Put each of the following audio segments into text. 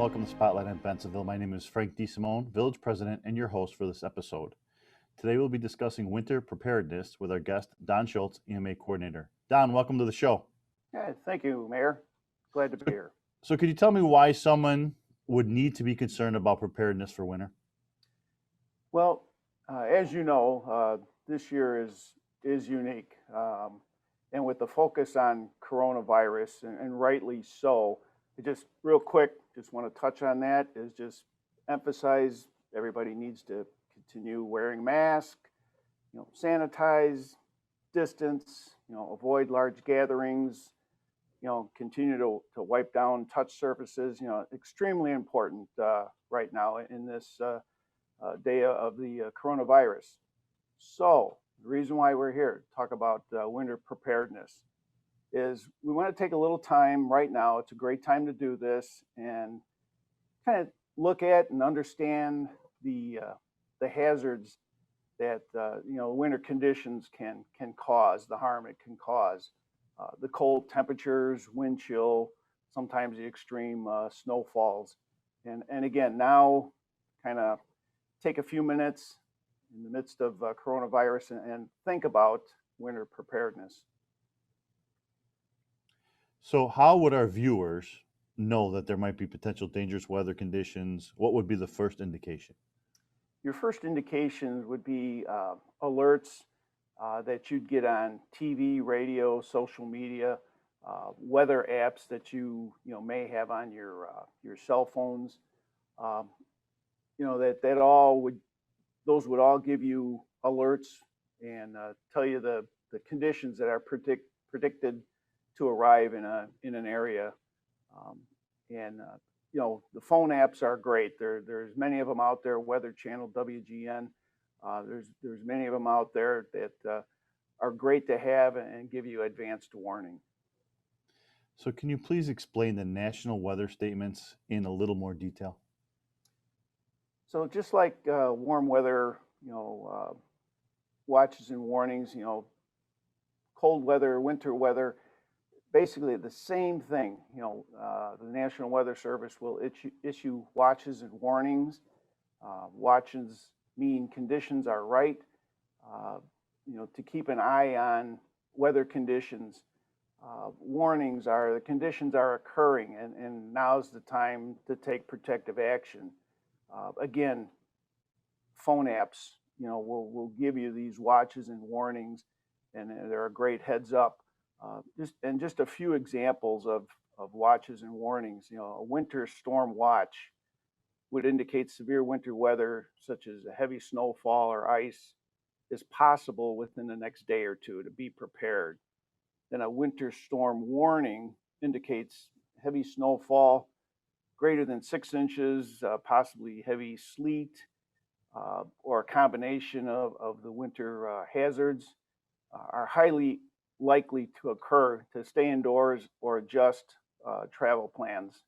welcome to Spotlight in Bensenville. My name is Frank DeSimone, Village President and your host for this episode. Today we'll be discussing winter preparedness with our guest, Don Schultz, EMA Coordinator. Don, welcome to the show. Yeah, thank you, Mayor. Glad to be here. So could you tell me why someone would need to be concerned about preparedness for winter? Well, as you know, this year is unique. And with the focus on coronavirus, and rightly so, just real quick, just want to touch on that, is just emphasize everybody needs to continue wearing masks, sanitize, distance, avoid large gatherings, continue to wipe down touch surfaces, extremely important right now in this day of the coronavirus. So the reason why we're here to talk about winter preparedness is we want to take a little time right now. It's a great time to do this and kind of look at and understand the hazards that winter conditions can cause, the harm it can cause, the cold temperatures, wind chill, sometimes the extreme snowfalls, and again now kind of take a few minutes in the midst of coronavirus and think about winter preparedness. So how would our viewers know that there might be potential dangerous weather conditions? What would be the first indication? Your first indications would be alerts that you'd get on TV, radio, social media, weather apps that you may have on your cell phones. Those would all give you alerts and tell you the conditions that are predicted to arrive in an area. The phone apps are great. There's many of them out there. Weather Channel, WGN. There's many of them out there that are great to have and give you advanced warning. So can you please explain the national weather statements in a little more detail? So just like warm weather, watches and warnings, cold weather, winter weather, basically the same thing. The National Weather Service will issue watches and warnings. Watches mean conditions are right. To keep an eye on weather conditions. Warnings are the conditions are occurring, and now's the time to take protective action. Again, phone apps, will give you these watches and warnings, and they're a great heads up. Just a few examples of watches and warnings. A winter storm watch would indicate severe winter weather, such as a heavy snowfall or ice, is possible within the next day or two. To be prepared. Then a winter storm warning indicates heavy snowfall greater than 6 inches, possibly heavy sleet, or a combination of the winter hazards are highly likely to occur. To stay indoors or adjust travel plans.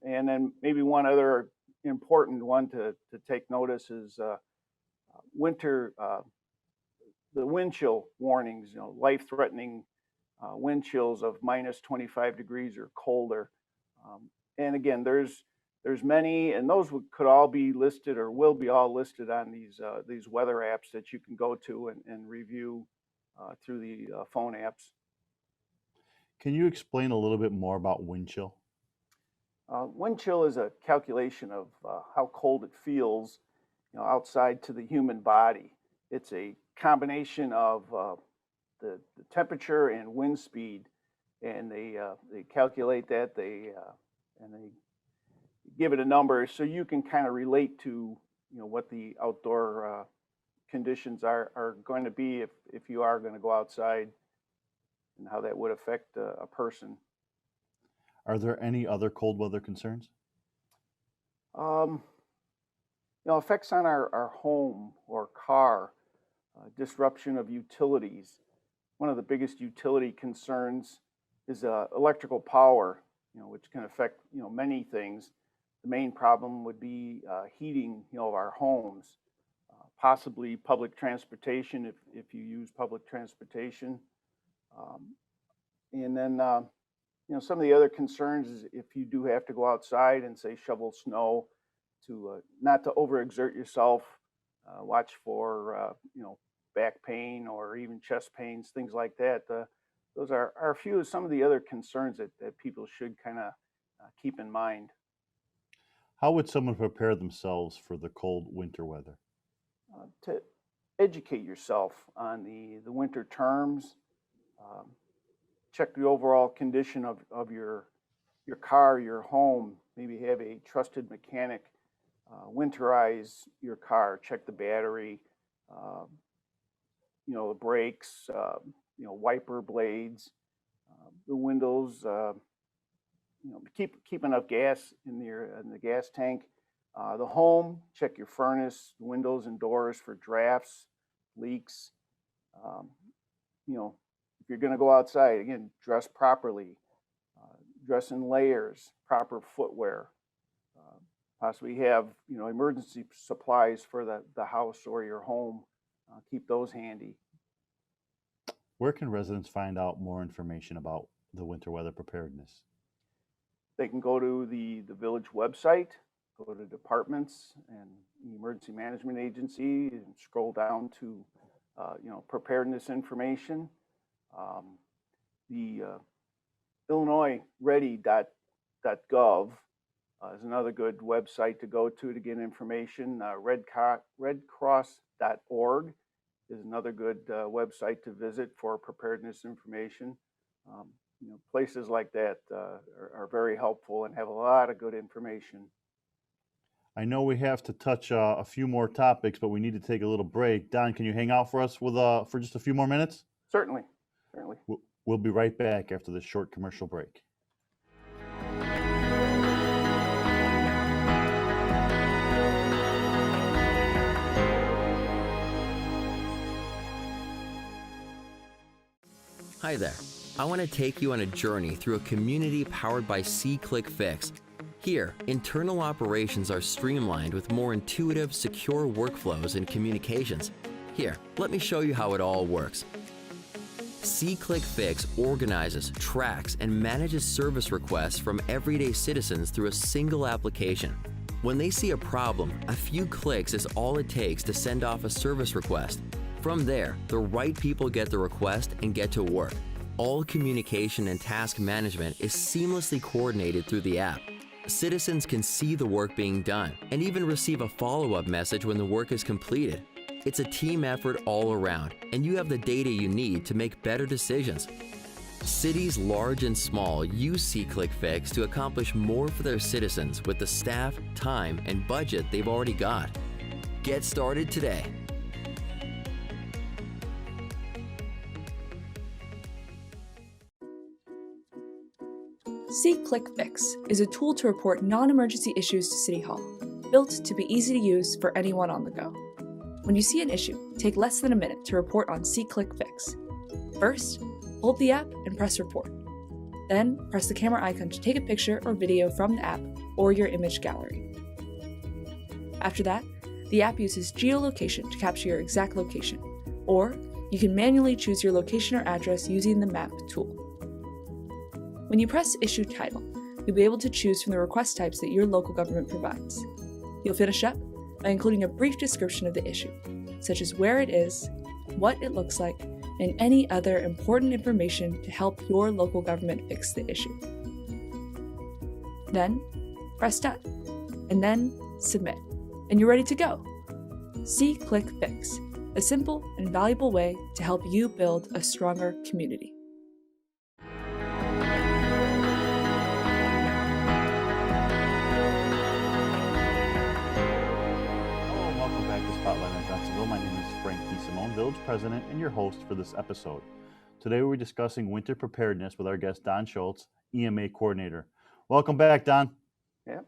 And then maybe one other important one to take notice is the wind chill warnings, life-threatening wind chills of minus 25 degrees or colder. And again, there's many, and those could all be listed or will be all listed on these weather apps that you can go to and review through the phone apps. Can you explain a little bit more about wind chill? Wind chill is a calculation of how cold it feels, outside to the human body. It's a combination of the temperature and wind speed, and they calculate that. They give it a number so you can kind of relate to what the outdoor conditions are going to be if you are going to go outside, and how that would affect a person. Are there any other cold weather concerns? Effects on our home or car, disruption of utilities. One of the biggest utility concerns is electrical power, which can affect many things. The main problem would be heating, of our homes, possibly public transportation if you use public transportation, and then some of the other concerns is if you do have to go outside and say shovel snow, to not to overexert yourself. Watch for back pain or even chest pains, things like that. Those are a few of some of the other concerns that people should kind of keep in mind. How would someone prepare themselves for the cold winter weather? To educate yourself on the winter terms, um, check the overall condition of your car, your home. Maybe have a trusted mechanic winterize your car, check the battery, um, the brakes, wiper blades, the windows. Keep enough gas in the gas tank. The home, check your furnace, windows and doors for drafts, leaks. Um, if you're going to go outside, again, dress properly, dress in layers, proper footwear. Possibly have emergency supplies for the house or your home. Keep those handy. Where can residents find out more information about the winter weather preparedness? They can go to the village website, go to departments and the emergency management agency, and scroll down to preparedness information. The illinoisready.gov is another good website to go to get information. Redcross.org is another good website to visit for preparedness information. Places like that are very helpful and have a lot of good information. I know we have to touch a few more topics, but we need to take a little break. Don, can you hang out for us for just a few more minutes? Certainly. We'll be right back after this short commercial break. Hi there. I want to take you on a journey through a community powered by SeeClickFix. Here, internal operations are streamlined with more intuitive, secure workflows and communications. Here, let me show you how it all works. SeeClickFix organizes, tracks, and manages service requests from everyday citizens through a single application. When they see a problem, a few clicks is all it takes to send off a service request. From there, the right people get the request and get to work. All communication and task management is seamlessly coordinated through the app. Citizens can see the work being done and even receive a follow-up message when the work is completed. It's a team effort all around, and you have the data you need to make better decisions. Cities large and small use SeeClickFix to accomplish more for their citizens with the staff, time, and budget they've already got. Get started today. SeeClickFix is a tool to report non-emergency issues to City Hall, built to be easy to use for anyone on the go. When you see an issue, take less than a minute to report on SeeClickFix. First, hold the app and press Report. Then, press the camera icon to take a picture or video from the app or your image gallery. After that, the app uses geolocation to capture your exact location, or you can manually choose your location or address using the Map tool. When you press Issue Title, you'll be able to choose from the request types that your local government provides. You'll finish up by including a brief description of the issue, such as where it is, what it looks like, and any other important information to help your local government fix the issue. Then, press Done, and then Submit, and you're ready to go. SeeClickFix, a simple and valuable way to help you build a stronger community. Spotlight in Bensenville. My name is Frank DeSimone, Village President and your host for this episode. Today we're discussing winter preparedness with our guest Don Schultz, EMA Coordinator. Welcome back, Don. Yeah.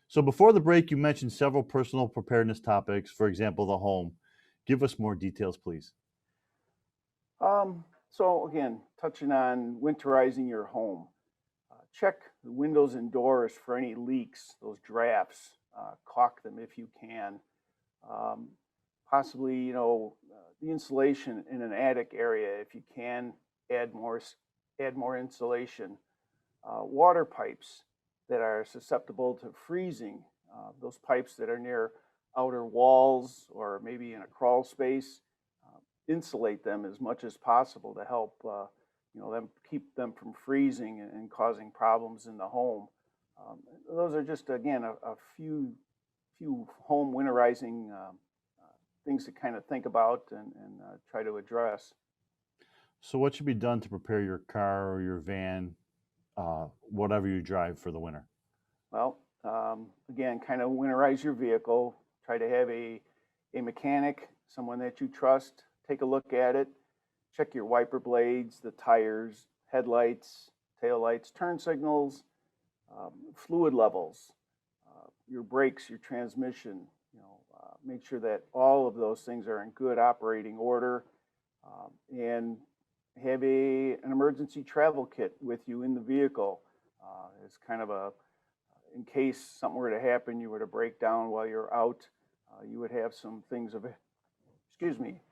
So before the break, you mentioned several personal preparedness topics, for example, the home. Give us more details, please. So again, touching on winterizing your home. Check the windows and doors for any leaks, those drafts. Caulk them if you can. Possibly, the insulation in an attic area, if you can, add more insulation. water pipes that are susceptible to freezing, those pipes that are near outer walls or maybe in a crawl space, insulate them as much as possible to help them keep them from freezing and causing problems in the home. Those are just, again, a few home winterizing things to kind of think about and try to address. So what should be done to prepare your car or your van, whatever you drive, for the winter? Well, again, kind of winterize your vehicle. Try to have a mechanic, someone that you trust, take a look at it. Check your wiper blades, the tires, headlights, taillights, turn signals, fluid levels, your brakes, your transmission. Make sure that all of those things are in good operating order, and have an emergency travel kit with you in the vehicle. It's kind of in case something were to happen, you were to break down while you're out, you would have some things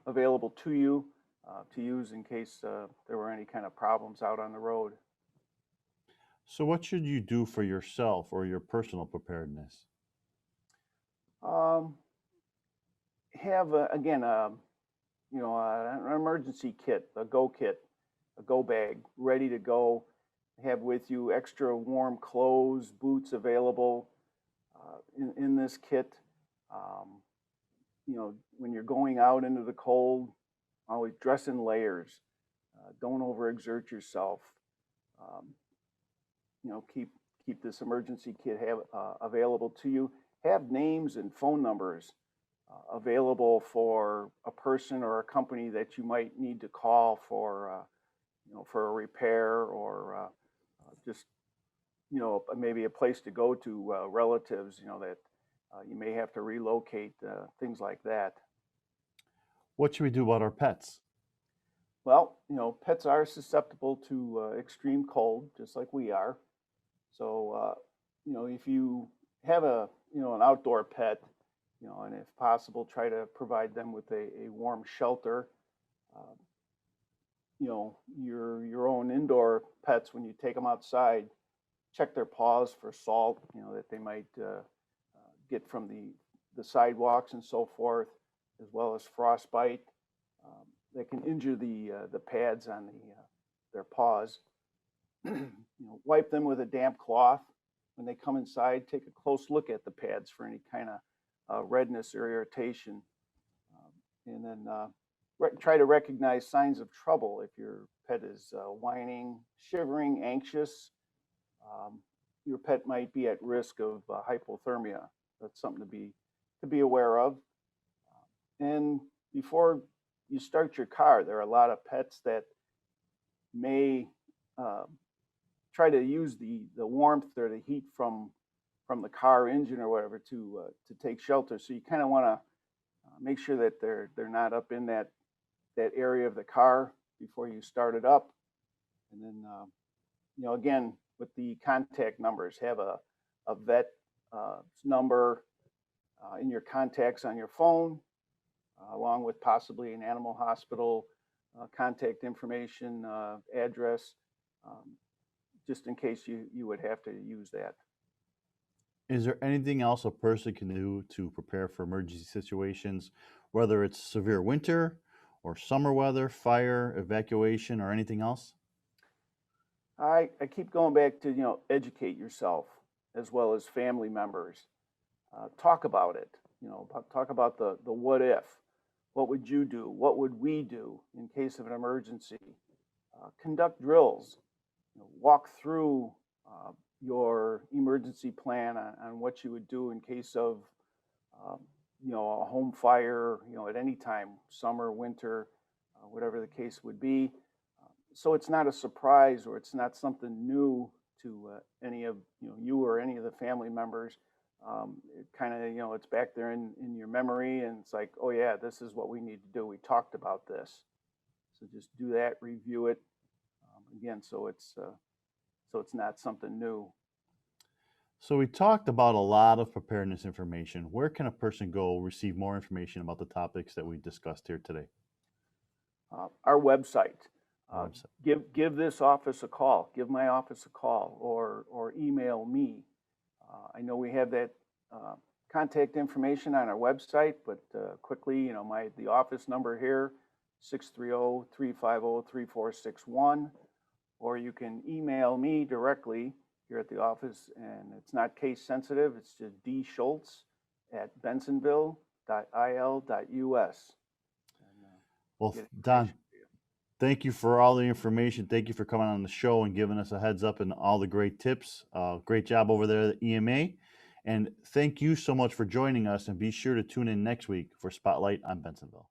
available to you to use in case there were any kind of problems out on the road. So what should you do for yourself or your personal preparedness? Have again, an emergency kit, a go bag, ready to go. Have with you extra warm clothes, boots available in this kit. When you're going out into the cold, always dress in layers. Don't overexert yourself. Keep this emergency kit available to you. Have names and phone numbers available for a person or a company that you might need to call for a repair or just maybe a place to go to, relatives that you may have to relocate, things like that. What should we do about our pets? Well, pets are susceptible to extreme cold, just like we are. So, if you have an outdoor pet, and if possible, try to provide them with a warm shelter. Your own indoor pets, when you take them outside, check their paws for salt, that they might get from the sidewalks and so forth, as well as frostbite that can injure the pads on their paws. Wipe them with a damp cloth when they come inside. Take a close look at the pads for any kind of redness or irritation, and then try to recognize signs of trouble. If your pet is whining, shivering, anxious, your pet might be at risk of hypothermia. That's something to be aware of. And before you start your car, there are a lot of pets that may try to use the warmth or the heat from the car engine or whatever to take shelter. So you kind of want to make sure that they're not up in that area of the car before you start it up. And then again, with the contact numbers, have a vet number in your contacts on your phone, along with possibly an animal hospital contact information, address, just in case you would have to use that. Is there anything else a person can do to prepare for emergency situations, whether it's severe winter or summer weather, fire, evacuation, or anything else? I keep going back to, educate yourself as well as family members. Talk about it, talk about the what if. What would you do? What would we do in case of an emergency? Conduct drills. Walk through your emergency plan on what you would do in case of, a home fire, at any time, summer, winter, whatever the case would be. So it's not a surprise, or it's not something new to any of you or any of the family members. It kind of, it's back there in your memory, and it's like, oh yeah, this is what we need to do. We talked about this. So just do that, review it again, so it's not something new. So we talked about a lot of preparedness information. Where can a person go receive more information about the topics that we discussed here today? Our website, website. Give this office a call. Give my office a call, or email me. I know we have that contact information on our website, but quickly, the office number here, 630-350-3461, or you can email me directly here at the office, and it's not case sensitive. It's just dschultz@bensenville.il.us. Well, Don, thank you for all the information. Thank you for coming on the show and giving us a heads up and all the great tips. Great job over there at the EMA. And thank you so much for joining us, and be sure to tune in next week for Spotlight on Bensenville.